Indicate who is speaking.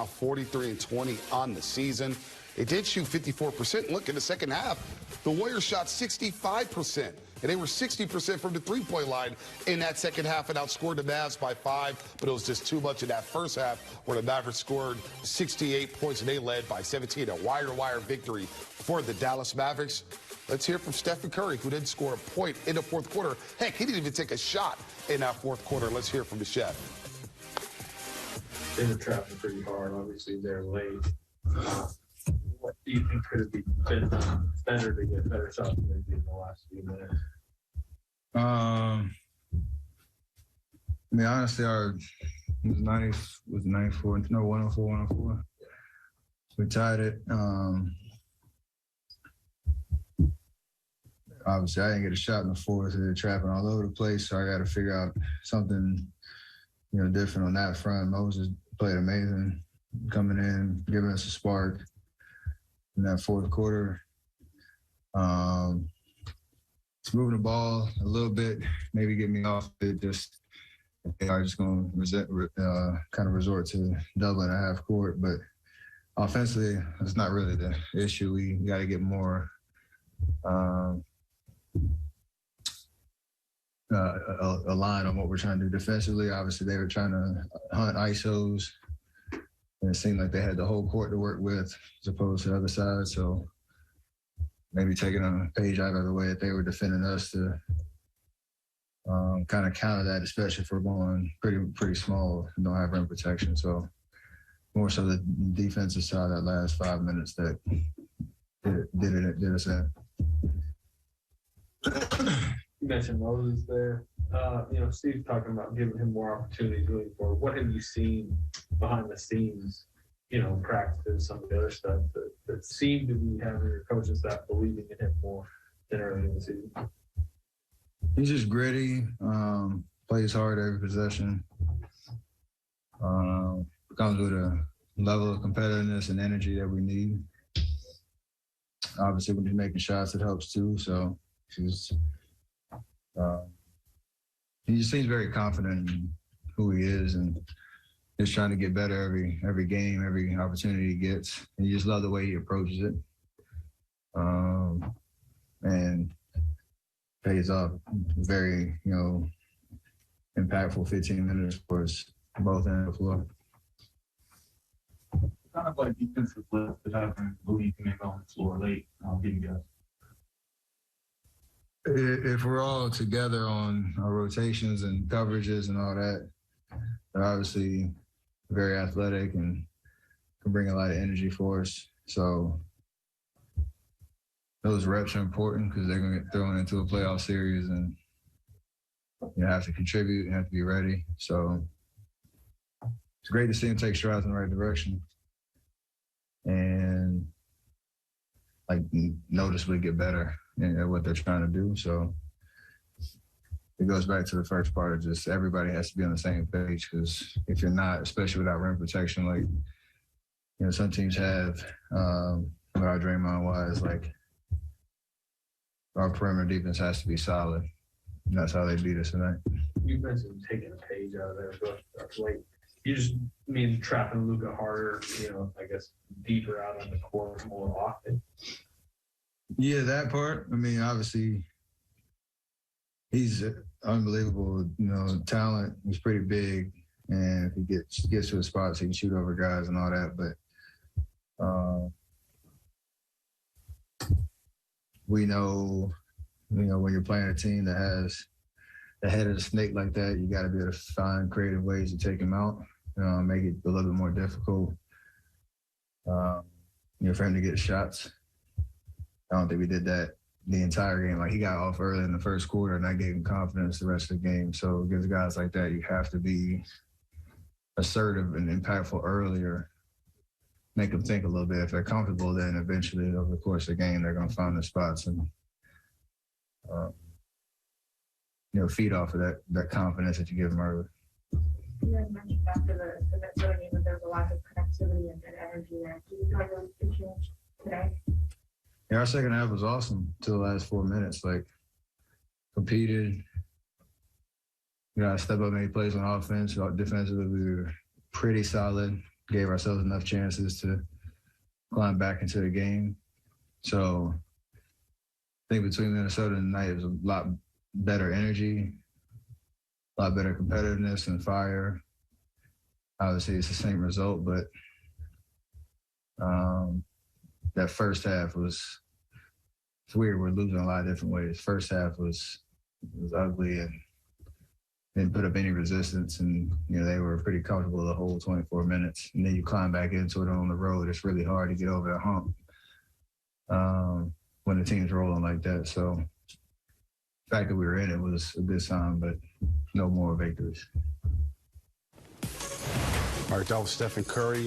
Speaker 1: 43 and 20 on the season. It did shoot 54%. Look, in the second half, the Warriors shot 65%. And they were 60% from the three-point line in that second half and outscored the Mavs by 5. But it was just too much in that first half where the Mavericks scored 68 points and they led by 17. A wire-to-wire victory for the Dallas Mavericks. Let's hear from Steph Curry, who didn't score a point in the fourth quarter. Heck, he didn't even take a shot in that fourth quarter. Let's hear from the chef.
Speaker 2: They were trapping pretty hard. Obviously, they're late. What do you think could have been better to get better shots than they did in the last few minutes?
Speaker 3: I mean, honestly, it was 94, no, 104. We tied it. Obviously, I didn't get a shot in the fourth. They're trapping all over the place, so I got to figure out something, different on that front. Moses played amazing, coming in, giving us a spark in that fourth quarter. It's moving the ball a little bit, maybe get me off it. They are just going to kind of resort to doubling a half court. But offensively, it's not really the issue. We got to get more aligned on what we're trying to do defensively. Obviously, they were trying to hunt ISOs, and it seemed like they had the whole court to work with as opposed to the other side. So maybe taking a page out of the way that they were defending us to kind of counter that, especially if we're going pretty small and don't have rim protection. So more so the defensive side that last 5 minutes that did us in.
Speaker 2: You mentioned Moses there. Steve's talking about giving him more opportunities moving forward. What have you seen behind the scenes, in practice, some of the other stuff that seem to be having your coaching staff believing in him more than early in the season?
Speaker 3: He's just gritty, plays hard every possession, comes with a level of competitiveness and energy that we need. Obviously, when he's making shots, it helps too. So he just seems very confident in who he is and just trying to get better every game, every opportunity he gets. And you just love the way he approaches it. And pays off. Very, impactful 15 minutes for us both ends of the floor.
Speaker 4: Kind of like defensive lift that happen who you can make on the floor late. I'll give you guys.
Speaker 3: If we're all together on our rotations and coverages and all that, they're obviously very athletic and can bring a lot of energy for us. So those reps are important because they're going to get thrown into a playoff series and you have to contribute, you have to be ready. So it's great to see them take strides in the right direction and noticeably get better at what they're trying to do. So it goes back to the first part of just everybody has to be on the same page, because if you're not, especially without rim protection, some teams have, without Draymond-wise, our perimeter defense has to be solid. And that's how they beat us tonight.
Speaker 2: You mentioned taking a page out of there, but you just mean trapping Luka harder, I guess deeper out on the court more often.
Speaker 3: Yeah, that part. I mean, obviously, he's unbelievable, talent. He's pretty big, and if he gets to his spots, he can shoot over guys and all that. But we know, when you're playing a team that has the head of the snake like that, you got to be able to find creative ways to take him out, make it a little bit more difficult, for him to get shots. I don't think we did that the entire game. He got off early in the first quarter, and that gave him confidence the rest of the game. So against guys like that, you have to be assertive and impactful earlier, make them think a little bit. If they're comfortable, then eventually over the course of the game, they're going to find their spots and, feed off of that confidence that you give them early.
Speaker 5: You guys mentioned after the Minnesota game that there's a lack of connectivity and energy there. Do you feel like those two changed today?
Speaker 3: Yeah, our second half was awesome till the last 4 minutes. Competed. Step up, made plays on offense. Defensively, we were pretty solid. gave ourselves enough chances to climb back into the game. So I think between Minnesota and tonight, it was a lot better energy, a lot better competitiveness and fire. Obviously, it's the same result, but that first half was, it's weird. We're losing a lot of different ways. First half was ugly and didn't put up any resistance, and they were pretty comfortable the whole 24 minutes. And then you climb back into it on the road. It's really hard to get over the hump when the team's rolling like that. So the fact that we were in it was a good sign, but no more victories.
Speaker 1: All right, that was Steph Curry.